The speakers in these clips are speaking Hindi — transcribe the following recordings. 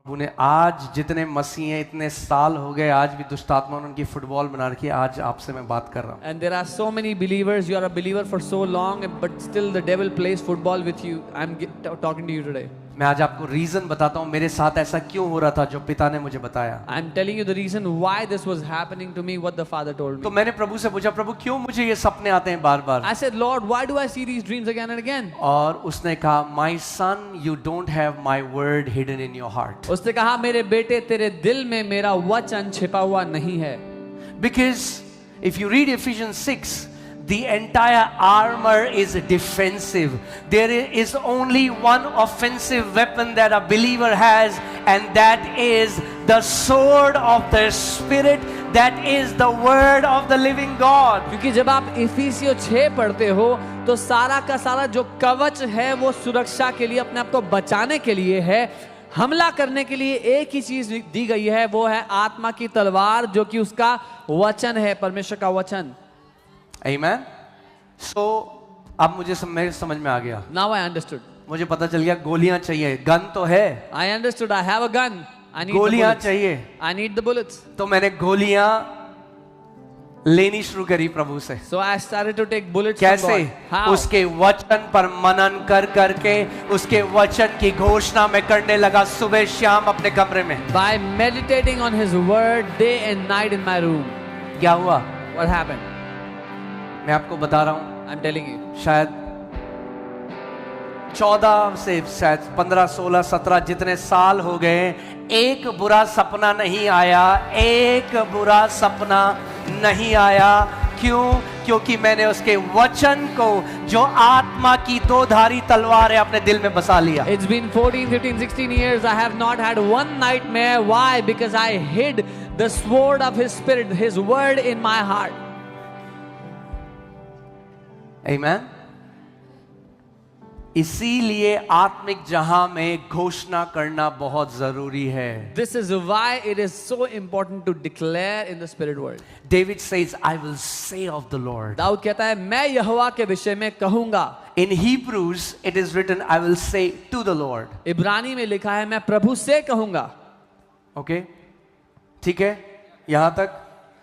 उन्हें आज जितने मसीह हैं, इतने साल हो गए, आज भी दुष्ट आत्मा ने उनकी फुटबॉल बना रखी है। आज आपसे मैं बात कर रहा हूँ। And there are so many believers. You are a believer for so long, but still the devil plays football with you. I'm talking to you today. मैं आज आपको रीजन बताता हूँ मेरे साथ ऐसा क्यों हो रहा था, जो पिता ने मुझे बताया। I'm telling you the reason why this was happening to me, what the Father told me. तो मैंने प्रभु से पूछा, प्रभु क्यों मुझे ये सपने आते हैं बार बार? I said, Lord, why do I see these dreams again and again? और उसने कहा, My son, you don't have my word hidden in your heart. उसने कहा, मेरे बेटे, तेरे दिल में मेरा वचन छिपा हुआ नहीं है। Because if you read Ephesians 6, the entire armor is defensive. There is only one offensive weapon that a believer has, and that is the sword of the Spirit, that is the word of the living God. क्योंकि जब आप इफिसियों 6 पढ़ते हो तो सारा का सारा जो कवच है वो सुरक्षा के लिए, अपने आप को बचाने के लिए है। हमला करने के लिए एक ही चीज दी गई है, वो है आत्मा की तलवार, जो कि उसका वचन है, परमेश्वर का वचन। Amen. So अब मुझे समझ में आ गया। Now I understood. मुझे पता चल गया गोलियां चाहिए, गन तो है। I understood. I have a gun. I need the गोलियां bullets. चाहिए। I need the bullets. तो मैंने गोलियां लेनी शुरू करी प्रभु से। So I started to take bullets कैसे? from God. How? उसके वचन पर मनन कर करके उसके वचन की घोषणा में करने लगा, सुबह शाम अपने कमरे में। By meditating on His word day and night in my room. क्या हुआ? What happened? मैं आपको बता रहा हूं, I'm telling you. शायद 14 से शायद 15, 16, 17 जितने साल हो गए, एक बुरा सपना नहीं आया, एक बुरा सपना नहीं आया। क्यों? क्योंकि मैंने उसके वचन को, जो आत्मा की दोधारी तलवार है, अपने दिल में बसा लिया। It's been 14, 15, 16 years. I have not had one nightmare. Why? Because I hid the sword of His Spirit, His word in my heart. Amen. इसीलिए आत्मिक जहां में घोषणा करना बहुत जरूरी है। This is why it is so important to declare in the spirit world. David says, I will say of the Lord. Dawood कहता है, मैं यहोवा के विषय में कहूंगा। In Hebrews it is written, I will say to the Lord. इब्रानी में लिखा है, मैं प्रभु से कहूंगा। ओके, ठीक है यहां तक।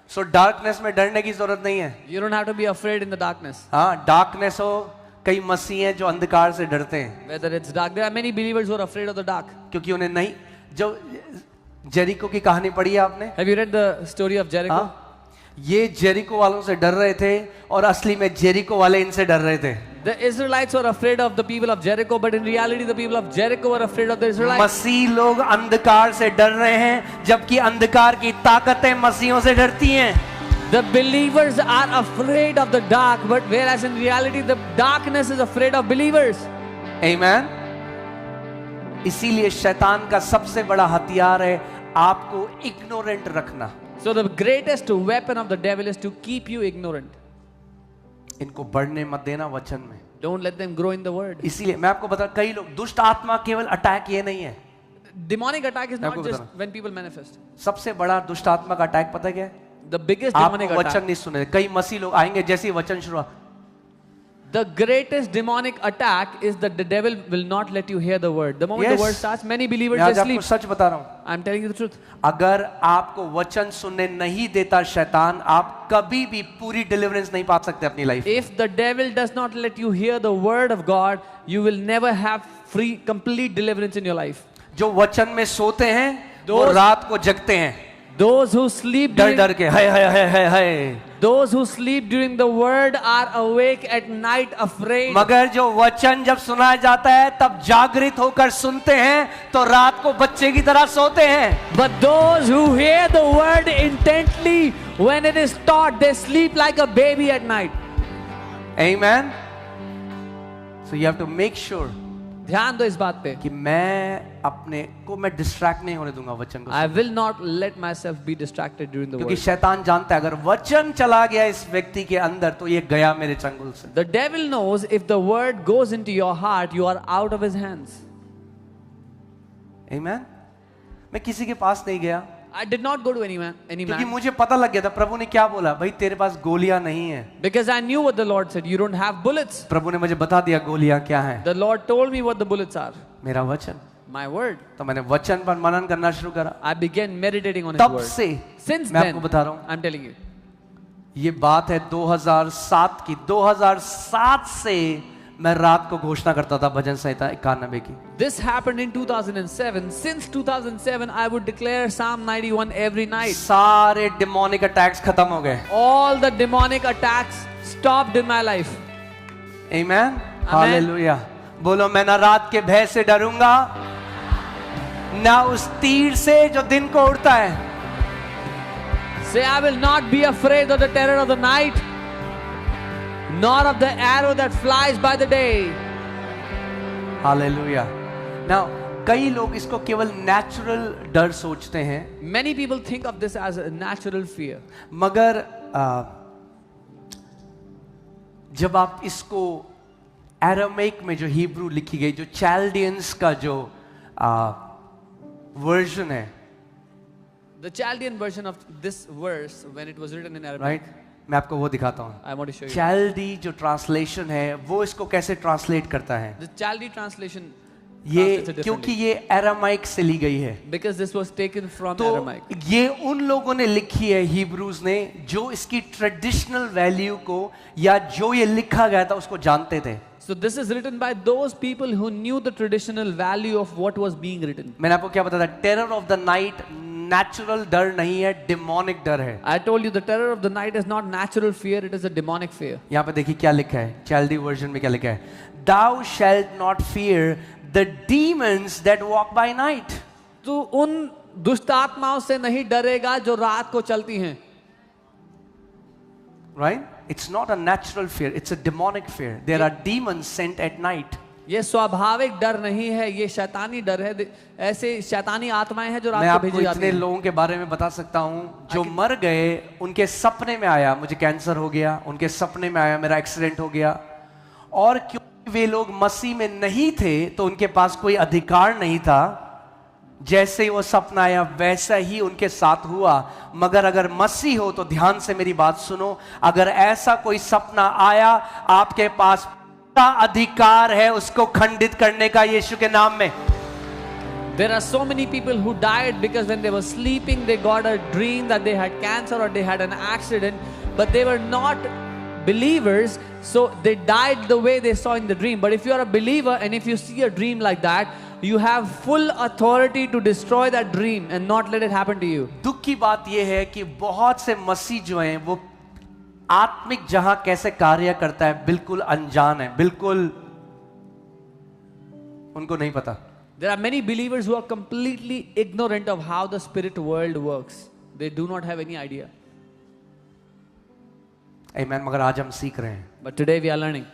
सो डार्कनेस में डरने की जरूरत नहीं है। You don't have to be afraid in the darkness. हाँ, डार्कनेस हो, कई मसीह हैं जो अंधकार से डरते हैं। Whether it's dark, there are many believers who are afraid of the dark. क्योंकि उन्हें नहीं, जो जेरिको की कहानी पढ़ी है आपने? Have you read the story of Jericho? हाँ? ये जेरिको वालों से डर रहे थे, और असली में जेरिको वाले इनसे डर रहे थे। The Israelites were afraid of the people of Jericho, but in reality the people of Jericho were afraid of the Israelites. मसीह लोग अंधकार से डर रहे हैं, जबकि अंधकार की ताकतें मसीहों से डरती हैं। The believers are afraid of the dark, but whereas in reality the darkness is afraid of believers. Amen. इसीलिए शैतान का सबसे बड़ा हथियार है आपको इग्नोरेंट रखना। So the greatest weapon of the devil is to keep you ignorant. इनको बढ़ने मत देना वचन में। Don't let them grow in the word. इसीलिए मैं आपको बता, कई लोग, दुष्ट आत्मा केवल अटैक ये नहीं है। Demonic attack is not आपको just बताना। when people manifest. सबसे बड़ा दुष्ट आत्मा का अटैक पता है क्या है? The biggest आपको demonic वचन attack. नहीं सुने। कई मसीह लोग आएंगे, जैसे ही वचन शुरू, The greatest demonic attack is that the devil will not let you hear the word. The moment Yes. the word starts, many believers मैं आज just आपको sleep. सच बता रहा हूं, I'm telling you the truth. अगर आपको वचन सुनने नहीं देता शैतान, आप कभी भी पूरी डिलीवरेंस नहीं पा सकते अपनी life. If the devil does not let you hear the word of God, you will never have free, complete deliverance in your life. जो वचन में सोते हैं वो Those- रात को जगते हैं, Those who sleep डर during, डर के, हाय हाय हाय हाय हाय। those who sleep during the word are awake at night afraid. मगर जो वचन जब सुनाया जाता है तब जागृत होकर सुनते हैं, तो रात को बच्चे की तरह सोते हैं। But those who hear the word intently, when it is taught, they sleep like a baby at night. Amen. So you have to make sure ध्यान दो इस बात पे। कि मैं अपने को मैं डिस्ट्रैक्ट नहीं होने दूंगा वचन को। I will not let myself be distracted during the क्योंकि word. शैतान जानता है अगर वचन चला गया इस व्यक्ति के अंदर तो ये गया मेरे चंगुल से। The devil knows if the word goes into your heart, you are out of his hands. Amen. मैं किसी के पास नहीं गया, I did not go to any man. क्योंकि मुझे पता लग गया था प्रभु ने क्या बोला, भाई तेरे पास गोलियां नहीं है। Because I knew what the Lord said. You don't have bullets. प्रभु ने मुझे बता दिया गोलियां क्या हैं। The Lord told me what the bullets are. मेरा वचन। my word. तो मैंने वचन पर मनन करना शुरू करा। I began meditating on His तब word. से Since मैं then, आपको बता रहा हूँ, I'm telling you, ये बात है 2007 की। 2007 से मैं रात को घोषणा करता था भजन संहिता 91 की। this happened in 2007. Since 2007, I would declare Psalm 91 every night. सारे डिमोनिक अटैक्स खत्म हो गए। All the demonic attacks stopped in my life. Amen, hallelujah. बोलो, मैं ना रात के भय से डरूंगा, ना उस तीर से जो दिन को उड़ता है। Say, I will not be afraid of the terror of the night, nor of the arrow that flies by the day. Hallelujah. Now कई लोग इसको केवल नेचुरल डर सोचते हैं, Many people think of this as a natural fear. मगर जब आप इसको एरामिक में जो हिब्रू लिखी गई, जो चैल्डियंस का जो वर्जन है, The Chaldean version of this verse, when it was written in Arabic, right, मैं आपको वो दिखाता हूँ। I want to show you. चैल्डी जो ट्रांसलेशन है वो इसको कैसे ट्रांसलेट करता है। The Chaldee translation ये translates it क्योंकि differently. ये एरामाइक से ली गई है, Because this was taken from तो Aramaic. ये उन लोगों ने लिखी है, हिब्रूज ने, जो इसकी ट्रेडिशनल वैल्यू को या जो ये लिखा गया था उसको जानते थे। So this is written by those people who knew the traditional value of what was being written. मैंने आपको क्या बताया था, terror of the night natural डर नहीं है, डिमोनिक डर है। I told you the terror of the night is not natural fear, it is a demonic fear. यहाँ पे देखिए क्या लिखा है, चैल्डी वर्जन में क्या लिखा है, Thou shalt not fear the demons that walk by night. तू उन दुष्ट आत्माओं से नहीं डरेगा जो रात को चलती हैं. Right? It's not a natural fear, it's a demonic fear. There are demons sent at night. ये स्वाभाविक डर नहीं है, ये शैतानी डर है. ऐसे शैतानी आत्माएं हैं जो मैं रात को आपको भेजी जाती इतने हैं. लोगों के बारे में बता सकता हूँ जो मर गए, उनके सपने में आया मुझे कैंसर हो गया, उनके सपने में आया मेरा एक्सीडेंट हो गया, और क्योंकि वे लोग मसीह में नहीं थे तो उनके पास कोई अधिकार नहीं था. जैसे ही वो सपना आया वैसा ही उनके साथ हुआ. मगर अगर मसीह हो तो ध्यान से मेरी बात सुनो, अगर ऐसा कोई सपना आया आपके पास पूरा अधिकार है उसको खंडित करने का, यीशु के नाम में. There are so many people who died because when they were sleeping they got a dream that they had cancer or they had an accident, but they were not believers, so they died the way they saw in the dream. But if you are a believer and if you see a dream like that, you have full authority to destroy that dream and not let it happen to you. दुख की बात यह है कि बहुत से मसीह जो हैं वो आत्मिक जहां कैसे कार्य करता है बिल्कुल अनजान है, बिल्कुल उनको नहीं पता. There are many believers who are completely ignorant of how the spirit world works. They do not have any idea. Amen. मगर आज हम सीख रहे हैं. But today we are learning.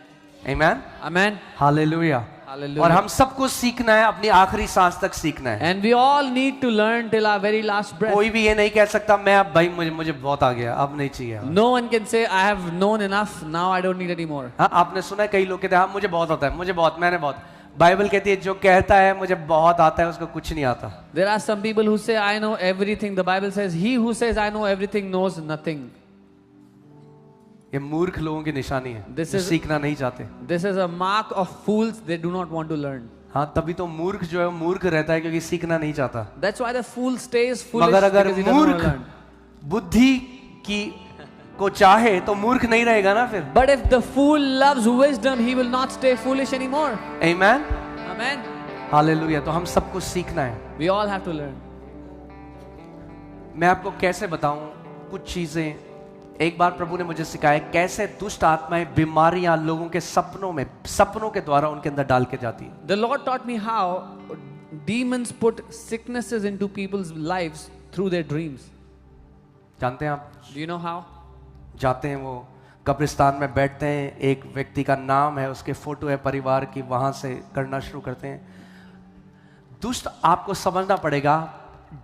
Amen. Amen. Hallelujah. Hallelujah. और हम सबको सीखना है, अपनी आखिरी सांस तक सीखना है. And we all need to learn till our very last breath. कोई भी ये नहीं कह सकता मैं अब भाई मुझे बहुत आ गया, अब नहीं चाहिए. No one can say I have known enough, now I don't need any more. हाँ, आपने सुना है कई लोग कहते हैं हाँ मुझे बहुत आता है, मुझे बहुत, मैंने बहुत. बाइबल कहती है जो कहता है मुझे बहुत आता है उसको कुछ नहीं आता. There are some people who say I know everything. The Bible says he who says I know everything knows nothing. ये मूर्ख लोगों की निशानी है, This जो is- सीखना नहीं चाहते. This is a mark of fools. They do not want to learn. हाँ, तभी तो मूर्ख जो है वो मूर्ख रहता है क्योंकि सीखना नहीं चाहता. That's why the fool stays foolish मगर अगर because he doesn't want मूर्ख to learn. बुद्धि की को चाहे तो मूर्ख नहीं रहेगा ना फिर. But if the fool loves wisdom, he will not stay foolish anymore. Amen. Amen. Hallelujah. तो हम सबको सीखना है. We all have to learn. मैं आपको कैसे बताऊं कुछ चीजें. एक बार प्रभु ने मुझे सिखाया कैसे दुष्ट आत्माएं बीमारियां लोगों के सपनों के द्वारा उनके अंदर डाल के जाती है. The Lord taught me how demons put sicknesses into people's lives through their dreams. जानते हैं आप? Do you know how? जाते हैं वो कब्रिस्तान में बैठते हैं, एक व्यक्ति का नाम है, उसके फोटो है परिवार की, वहां से करना शुरू करते हैं. दुष्ट आपको समझना पड़ेगा,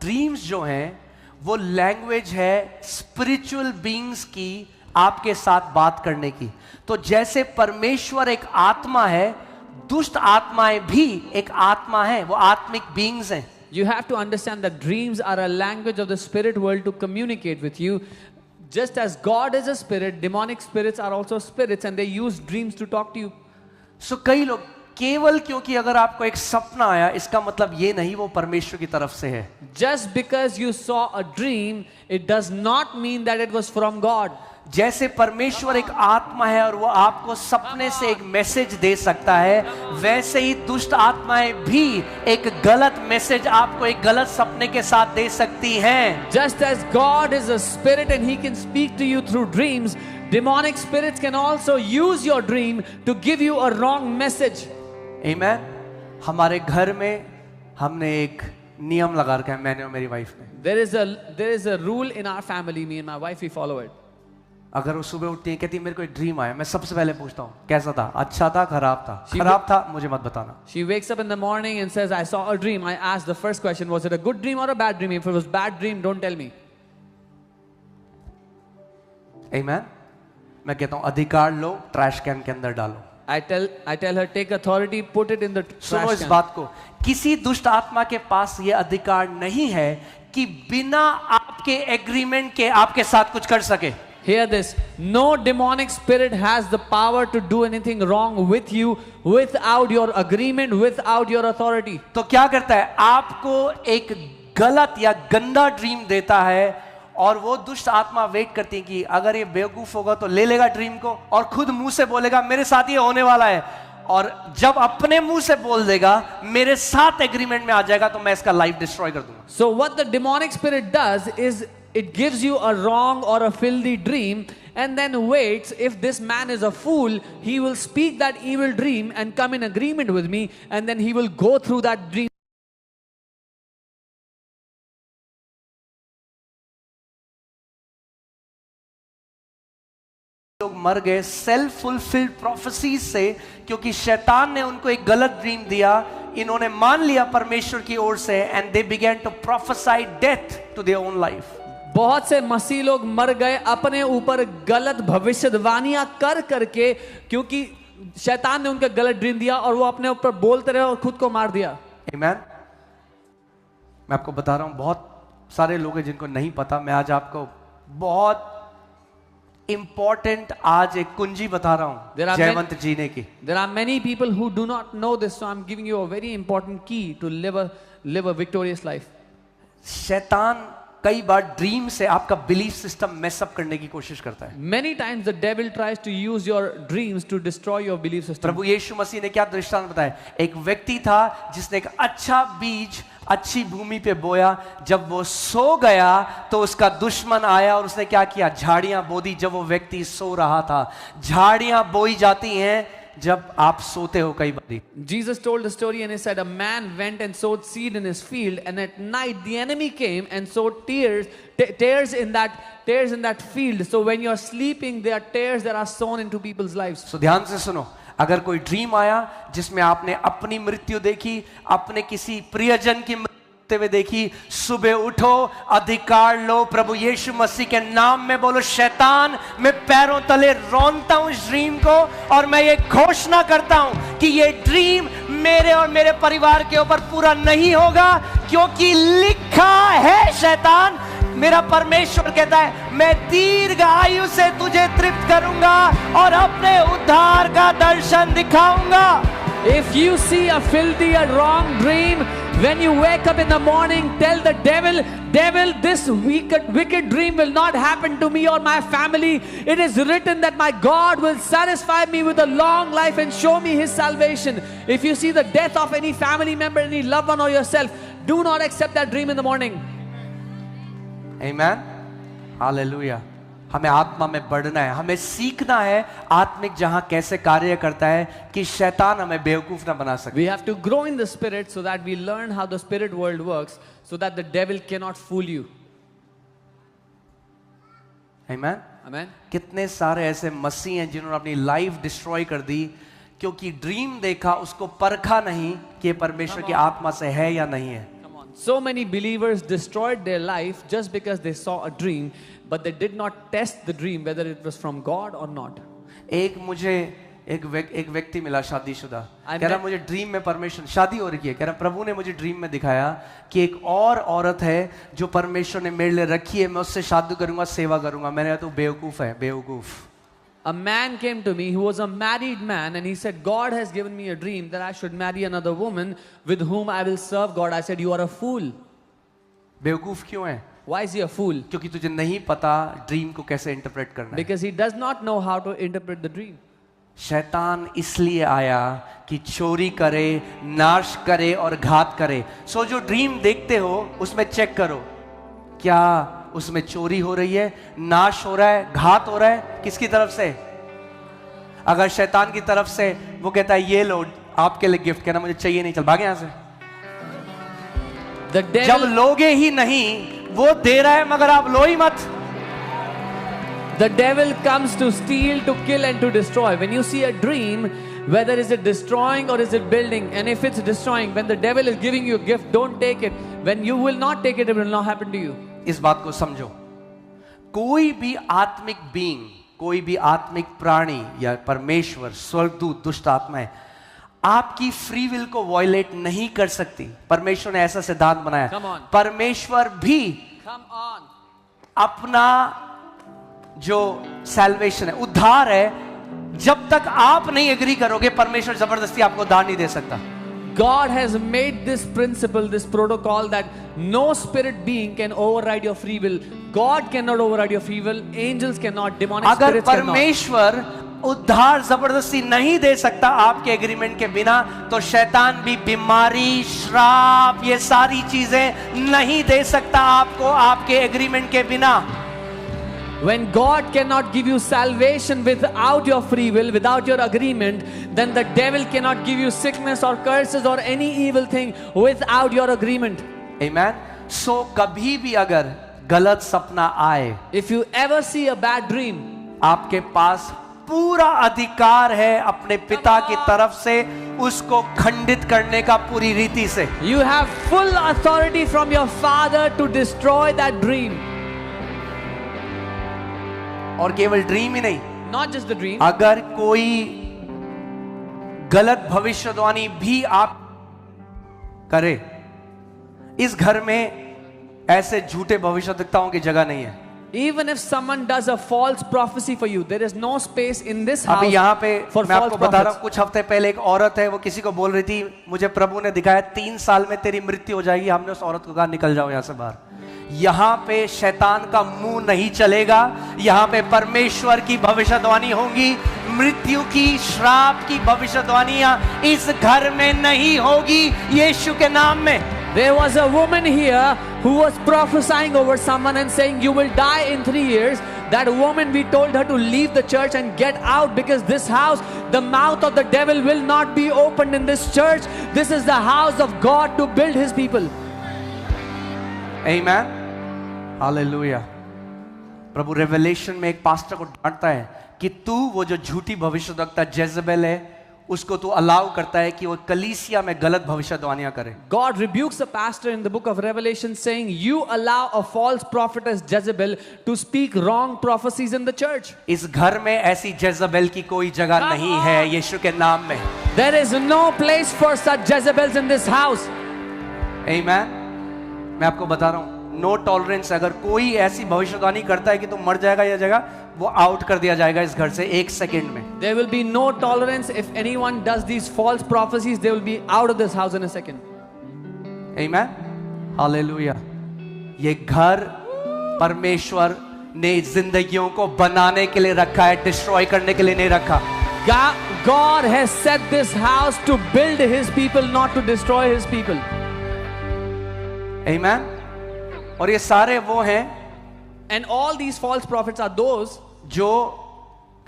ड्रीम्स जो हैं वो लैंग्वेज है स्पिरिचुअल बीइंग्स की आपके साथ बात करने की. तो जैसे परमेश्वर एक आत्मा है, दुष्ट आत्माएं भी एक आत्मा है, वो आत्मिक बीइंग्स हैं. You have to understand that dreams are a language of the spirit world to communicate with you. Just as God is a spirit, demonic spirits are also spirits and they use dreams to talk to you. सो कई लोग केवल क्योंकि अगर आपको एक सपना आया इसका मतलब ये नहीं वो परमेश्वर की तरफ से है। Just because you saw a dream, it does not mean that it was from God. जैसे परमेश्वर एक आत्मा है और वो आपको सपने से एक मैसेज दे सकता है, वैसे ही दुष्ट आत्माएं भी एक गलत मैसेज आपको एक गलत सपने के साथ दे सकती हैं। Just as God is a spirit and he can speak to you through dreams, demonic spirits can also use your dream to give you a wrong message. आमीन। हमारे घर में हमने एक नियम लगा रखा है, मैंने और मेरी वाइफ ने। There is a rule in our family, me and my wife, we follow it. अगर वो सुबह उठती है कहती है मेरे को एक ड्रीम आया, मैं सबसे पहले पूछता हूँ कैसा था, अच्छा था, खराब था? खराब था मुझे मत बताना। She wakes up in the morning and says, I saw a dream. I asked the first question, was it a good dream or a bad dream? If it was bad dream, don't tell me. आमीन। मैं कहता हूँ अधिकार लो, ट्रैश कैन के अंदर डालो। I tell her, take authority, put it in the सुनो trash इस can. बात को, किसी दुष्ट आत्मा के पास ये अधिकार नहीं है कि बिना आपके एग्रीमेंट के आपके साथ कुछ कर सके। Hear this. No demonic spirit has the power to do anything wrong with you without your agreement, without your authority. तो क्या करता है, आपको एक गलत या गंदा ड्रीम देता है और वो दुष्ट आत्मा वेट करती है कि अगर ये बेवकूफ होगा तो ले लेगा ड्रीम को और खुद मुंह से बोलेगा मेरे साथ ये होने वाला है, और जब अपने मुंह से बोल देगा मेरे साथ एग्रीमेंट में आ जाएगा तो मैं इसका लाइफ डिस्ट्रॉय कर दूंगा। So what the demonic spirit does is it gives you a wrong or a filthy dream and then waits. If this man is a fool, he will speak that evil dream and come in agreement with me, and then he will go through that dream. लोग मर गए सेल्फ फुलफिल्ड प्रोफेसीज से, क्योंकि शैतान ने उनको एक गलत ड्रीम दिया, इन्होंने मान लिया परमेश्वर की ओर से, and they begin to prophesy death to their own life. बहुत से मसीह लोग मर गए अपने ऊपर गलत भविष्यवाणियां कर करके, क्योंकि शैतान ने उनको गलत ड्रीम दिया और वो अपने ऊपर बोलते रहे और खुद को मार दिया। आमीन। मैं आपको बता रहा हूं, बहुत सारे लोग हैं जिनको नहीं पता, मैं आज आपको बहुत इंपॉर्टेंट आज एक कुंजी बता रहा हूं जयवंत जीने की। There are many people who do not know this, so I'm giving you a very important key to live a victorious life. शैतान कई बार ड्रीम से आपका बिलीफ सिस्टम मेसअप करने की कोशिश करता है। Many times the devil tries to use your dreams to destroy your belief system. प्रभु यीशु मसीह ने क्या दृष्टांत बताया, एक व्यक्ति था जिसने एक अच्छा बीज अच्छी भूमि पे बोया, जब वो सो गया तो उसका दुश्मन आया और उसने क्या किया, झाड़ियां बो दी। जब वो व्यक्ति सो रहा था, झाड़ियां बोई जाती हैं जब आप सोते हो कई बार। Jesus told the story and he said, a man went and sowed seed in his field, and at night the enemy came and sowed tares in that field. So when you're sleeping, there are tares that are sown into people's lives. So ध्यान से सुनो, अगर कोई ड्रीम आया जिसमें आपने अपनी मृत्यु देखी, अपने किसी प्रियजन की मृत्यु हुए देखी, सुबह उठो, अधिकार लो, प्रभु यीशु मसीह के नाम में बोलो, शैतान मैं पैरों तले रौंदता हूं इस ड्रीम को, और मैं ये घोषणा करता हूं कि ये ड्रीम मेरे और मेरे परिवार के ऊपर पूरा नहीं होगा, क्योंकि लिखा है, शैतान मेरा परमेश्वर कहता है मैं दीर्घ आयु से तुझे तृप्त करूंगा और अपने उद्धार का दर्शन दिखाऊंगा। If you see a filthy or wrong dream, when you wake up in the morning, tell the devil, this wicked dream will not happen to me or my family. It is written that my God will satisfy me with a long life and show me his salvation. If you see the death of any family member, any loved one or yourself, do not accept that dream in the morning. Amen. Hallelujah. हमें आत्मा में बढ़ना है, हमें सीखना है आत्मिक जहां कैसे कार्य करता है कि शैतान हमें बेवकूफ ना बना सके। We have to grow in the spirit so that we learn how the spirit world works, so that the devil cannot fool you. Amen. Amen. कितने सारे ऐसे मसीह हैं जिन्होंने अपनी लाइफ डिस्ट्रॉय कर दी क्योंकि ड्रीम देखा, उसको परखा नहीं कि परमेश्वर की आत्मा से है या नहीं है। So many believers destroyed their life just because they saw a dream, but they did not test the dream whether it was from God or not. मुझे एक व्यक्ति मिला शादीशुदा, कह रहा मुझे ड्रीम में परमेश्वर, शादी हो रही है, कह रहा प्रभु ने मुझे ड्रीम में दिखाया कि एक और औरत है जो परमेश्वर ने मेरे लिए रखी है, मैं उससे शादी करूंगा, सेवा करूंगा। मैंने कहा तू बेवकूफ है, बेवकूफ। A man came to me who was a married man and he said, God has given me a dream that I should marry another woman with whom I will serve God. I said, you are a fool. बेवकूफ क्यों है? Why is he a fool? क्योंकि तुझे नहीं पता ड्रीम को कैसे इंटरप्रेट करना है। Because he does not know how to interpret the dream. शैतान इसलिए आया कि चोरी करे, नाश करे और घात करे। सो जो ड्रीम देखते हो उसमें चेक करो, क्या उसमें चोरी हो रही है, नाश हो रहा है, घात हो रहा है, किसकी तरफ से? अगर शैतान की तरफ से, वो कहता है ये लो आपके लिए गिफ्ट, कहना मुझे चाहिए नहीं, चल भागे यहां से। जब लोगे ही नहीं, वो दे रहा है मगर आप लो ही मत। The devil comes to steal, to kill and to destroy. When you see a dream, whether is it destroying or is it building, and if it's destroying, when the devil is giving you a gift, don't take it. When you will not take it, it will not happen to you. इस बात को समझो, कोई भी आत्मिक बीइंग, कोई भी आत्मिक प्राणी या परमेश्वर, स्वर्गदूत, दुष्ट आत्माएं आपकी फ्री विल को वॉयलेट नहीं कर सकती। परमेश्वर ने ऐसा सिद्धांत बनाया। परमेश्वर भी अपना जो सैल्वेशन है, उद्धार है, जब तक आप नहीं एग्री करोगे, परमेश्वर जबरदस्ती आपको उद्धार नहीं दे सकता। God has made this principle, this protocol that no spirit being can override your free will. God cannot override your free will. Angels cannot. Demonic spirits cannot. अगर परमेश्वर उद्धार जबरदस्ती नहीं दे सकता आपके एग्रीमेंट के बिना, तो शैतान भी बीमारी, श्राप, ये सारी चीजें नहीं दे सकता आपको आपके एग्रीमेंट के बिना। When God cannot give you salvation without your free will, without your agreement, then the devil cannot give you sickness or curses or any evil thing without your agreement. Amen. So कभी भी अगर गलत सपना आए, if you ever see a bad dream, आपके पास पूरा अधिकार है अपने पिता की तरफ से उसको खंडित करने का, पूरी रीति से। You have full authority from your father to destroy that dream. और केवल ड्रीम ही नहीं, not just the dream, अगर कोई गलत भविष्यवाणी भी आप करे, इस घर में ऐसे झूठे भविष्यवक्ताओं की जगह नहीं है। even if someone does a false prophecy for you, there is no space in this house अभी यहाँ पे for मैं false आपको बता रहा हूँ, prophets. कुछ हफ्ते पहले एक औरत है, वो किसी को बोल रही थी, मुझे प्रभु ने दिखाया 3 साल में तेरी मृत्यु हो जाएगी। हमने उस औरत को कहा निकल जाओ यहाँ से बाहर। यहाँ पे शैतान का मुंह नहीं चलेगा, यहाँ पे परमेश्वर की भविष्यवाणी होगी। मृत्यु की, श्राप की भविष्यवाणियां इस घर में नहीं होगी, यीशु के नाम में। There was a woman here who was prophesying over someone and saying you will die in 3 years. That woman, we told her to leave the church and get out, because this house, the mouth of the devil will not be opened in this church. This is the house of God to build his people. Amen. Hallelujah. Prabhu revelation में एक पास्टर को डांटता है कि तू वो जो झूठी भविष्यवक्ता जेजबेल है, उसको तू अलाउ करता है कि वो कलीसिया में गलत भविष्यवाणियां करे। God rebukes a pastor in the book of Revelation saying you allow a false prophetess Jezebel to speak wrong prophecies in the church. इस घर में ऐसी जेजबेल की कोई जगह नहीं है यीशु के नाम में। There is no place for such Jezebels in this house. Amen. मैं आपको बता रहा हूं, नो टॉलरेंस। अगर कोई ऐसी भविष्यवाणी करता है कि तू मर जाएगा या जगह, वो आउट कर दिया जाएगा इस घर से 1 सेकंड में। There will be no tolerance if anyone does these false prophecies. They will be out of this house in a second. Amen. Hallelujah. ये घर परमेश्वर ने जिंदगियों को बनाने के लिए रखा है, डिस्ट्रॉय करने के लिए नहीं रखा। God has set this house to build his people, not to destroy his people. Amen. और ये सारे वो हैं, and all these false prophets are those जो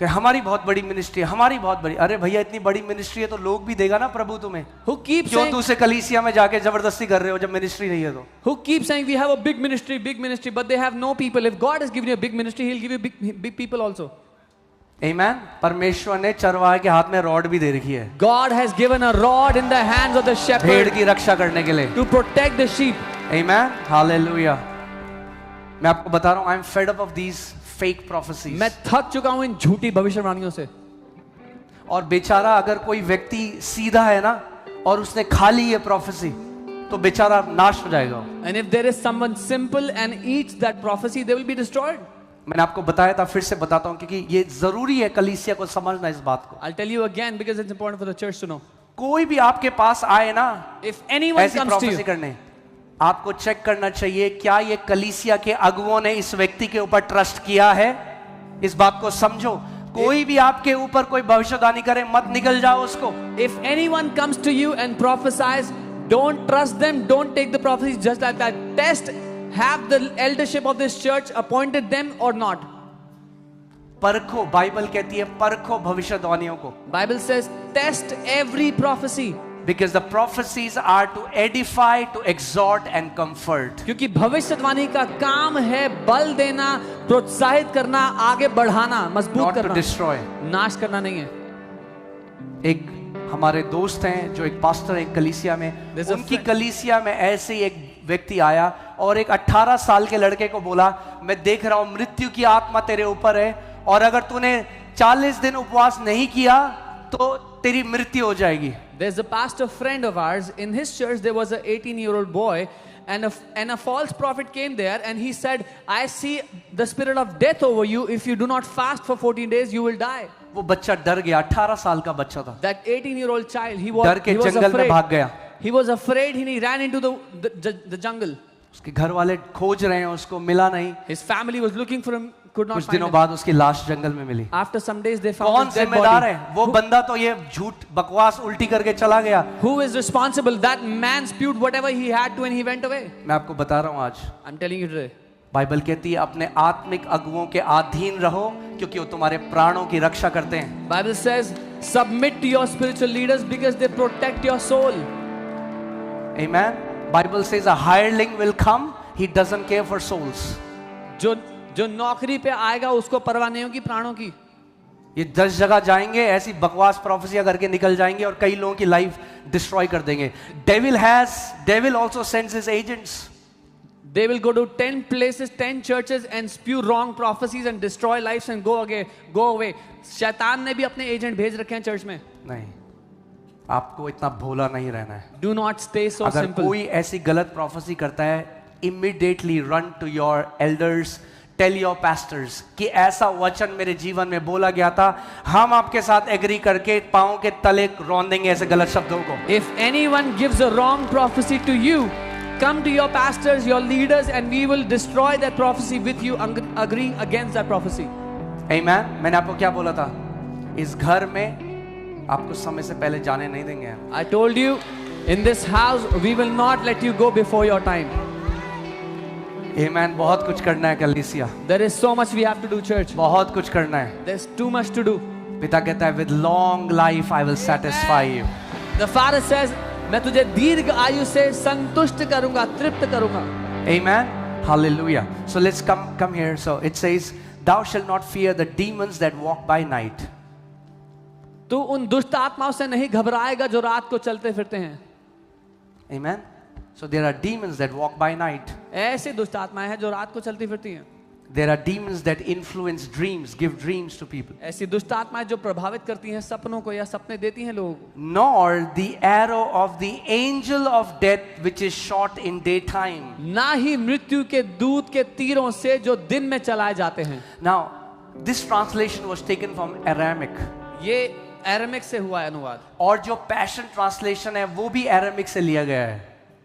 कि हमारी बहुत बड़ी मिनिस्ट्री है, हमारी बहुत बड़ी। अरे भैया इतनी बड़ी मिनिस्ट्री है तो लोग भी देगा ना प्रभु तुम्हें। who keep क्यों saying, तू उसे कलीसिया में जाके जबरदस्ती कर रहे हो जब मिनिस्ट्री नहीं है तो? who keep saying we have a big ministry, but they have no people. If God has given you a big ministry, he'll give you big people also. Amen. परमेश्वर ने चरवाहे के हाथ में रॉड भी दे रखी है। God has given a rod in the hands of the भेड़ shepherd की रक्षा करने के लिए। to protect the sheep. Amen. Hallelujah. मैं आपको बता रहा हूं, I am fed up of these fake prophecies. मैं थक चुका हूं इन झूठी भविष्यवाणियों से। और बेचारा अगर कोई व्यक्ति सीधा है ना और उसने खा ली ये prophecy, तो बेचारा नाश हो जाएगा। And if there is someone simple and eats that prophecy, they will be destroyed. मैंने आपको बताया था, फिर से बताता हूं, क्योंकि ये जरूरी है कलीसिया को समझना इस बात को। I'll tell you again because it's important for the church to know. कोई भी आपके पास आए ना If anyone ऐसी comes to प्रोफेसी you, करने, आपको चेक करना चाहिए क्या ये कलीसिया के अगुओं ने इस व्यक्ति के ऊपर ट्रस्ट किया है। इस बात को समझो। कोई भी आपके ऊपर कोई भविष्यवाणी करे, मत निकल जाओ उसको। if anyone comes to you and prophesies, don't trust them, don't take the prophecies just like that. Test, have the eldership of this church appointed them or not. परखो, बाइबल कहती है परखो भविष्यवाणियों को। Bible says test every prophecy. Because the prophecies are to edify, to exhort and comfort. क्योंकि भविष्यवाणी का काम है बल देना, प्रोत्साहित करना, आगे बढ़ाना, मजबूत Not to करना, destroy. नाश करना नहीं है। एक हमारे दोस्त हैं जो एक पास्टर है एक कलीसिया में, There's a उनकी friend. कलीसिया में ऐसे ही एक व्यक्ति आया और एक 18 साल के लड़के को बोला, मैं देख रहा हूं मृत्यु की आत्मा तेरे ऊपर है और अगर तूने 40 दिन उपवास नहीं किया तो तेरी मृत्यु हो जाएगी। There's a pastor friend of ours in his church. There was a 18-year-old boy, and a false prophet came there, and he said, "I see the spirit of death over you. If you do not fast for 14 days, you will die." वो बच्चा डर गया, 18 साल का बच्चा था, That 18-year-old child, डर के जंगल में भाग गया। He was afraid. He ran into the jungle. उसके घर वाले खोज रहे हैं उसको, मिला नहीं। His family was looking for him, could not कुछ find दिनों him. बाद उसकी लाश जंगल में मिली। After some days, they found कौन his dead जिम्मेदार body. है? वो बंदा तो ये झूठ बकवास उल्टी करके चला गया। Who is responsible? That man spewed whatever he had to, and he went away. मैं आपको बता रहा हूँ आज, I'm telling you today. Bible कहती है अपने आत्मिक अगुओं के अधीन रहो क्योंकि वो तुम्हारे प्राणों की रक्षा करते हैं। Bible says, submit to your spiritual leaders because they protect your soul. Amen. Bible says a hireling will come, he doesn't care for souls. जो नौकरी पे आएगा उसको परवाह नहीं होगी प्राणों की। ये 10 जगह जाएंगे, ऐसी बकवास प्रोफेसियां करके निकल जाएंगे और कई लोगों की लाइफ डिस्ट्रॉय कर देंगे। Devil also sends his agents. They will go to 10 places, 10 churches and spew wrong prophecies and destroy lives and go away. शैतान ने भी अपने एजेंट भेज रखे हैं चर्च में। नहीं, आपको इतना भोला नहीं रहना है। Do not stay so अगर simple. कोई ऐसी गलत प्रोफेसी करता है, immediately run to your elders, tell your pastors कि ऐसा वचन मेरे जीवन में बोला गया था, हम आपके साथ एग्री करके पांव के तले रौंद देंगे ऐसे गलत शब्दों को। If anyone gives a wrong prophecy to you, come to your pastors, your leaders, and we will destroy that prophecy with you. Agree against that prophecy. Amen. मैंने आपको क्या बोला था? इस घर में आपको समय से पहले जाने नहीं देंगे। I told you, in this house, we will not let you go before your time. Amen. बहुत कुछ करना है कलीसिया। There is so much we have to do, church. बहुत कुछ करना है। There's too much to do. पिता कहता है with long life I will satisfy you. The Father says, मैं तुझे दीर्घ आयु से संतुष्ट करूंगा, तृप्त करूंगा। Amen. Hallelujah. So let's come here. So it says, thou shalt not fear the demons that walk by night. तू उन दुष्ट आत्माओं से नहीं घबराएगा जो रात को चलते फिरते हैं। Amen. So there are demons that walk by night. ऐसे दुष्ट आत्माएं हैं जो रात को चलती फिरती हैं। There are demons that influence dreams, give dreams to people. ऐसी दुष्ट आत्माएं जो प्रभावित करती हैं सपनों को या सपने देती हैं लोगों को। Nor the arrow of the angel of death which is shot in daytime. ना ही मृत्यु के दूत के तीरों से जो दिन में चलाए जाते हैं। Now, this translation was taken from Aramaic. ये एरामिक से हुआ है अनुवाद। और जो पैशन ट्रांसलेशन है वो भी अरामिक से लिया गया है।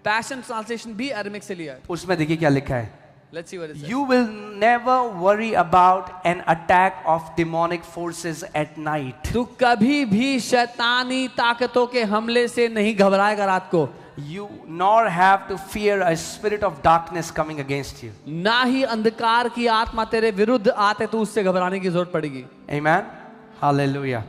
पैशन ट्रांसलेशन भी एरामिक से लिया है। उसमें देखिए क्या लिखा है। Let's see what it says. You will never worry about an attack of demonic forces at night. तू कभी भी शैतानी ताकतों के हमले से नहीं घबराएगा रात को। You nor have to fear a spirit of darkness coming against you. ना ही अंधकार की आत्मा तेरे विरुद्ध आते तो उससे घबराने की जरूरत पड़ेगी। Amen. Hallelujah.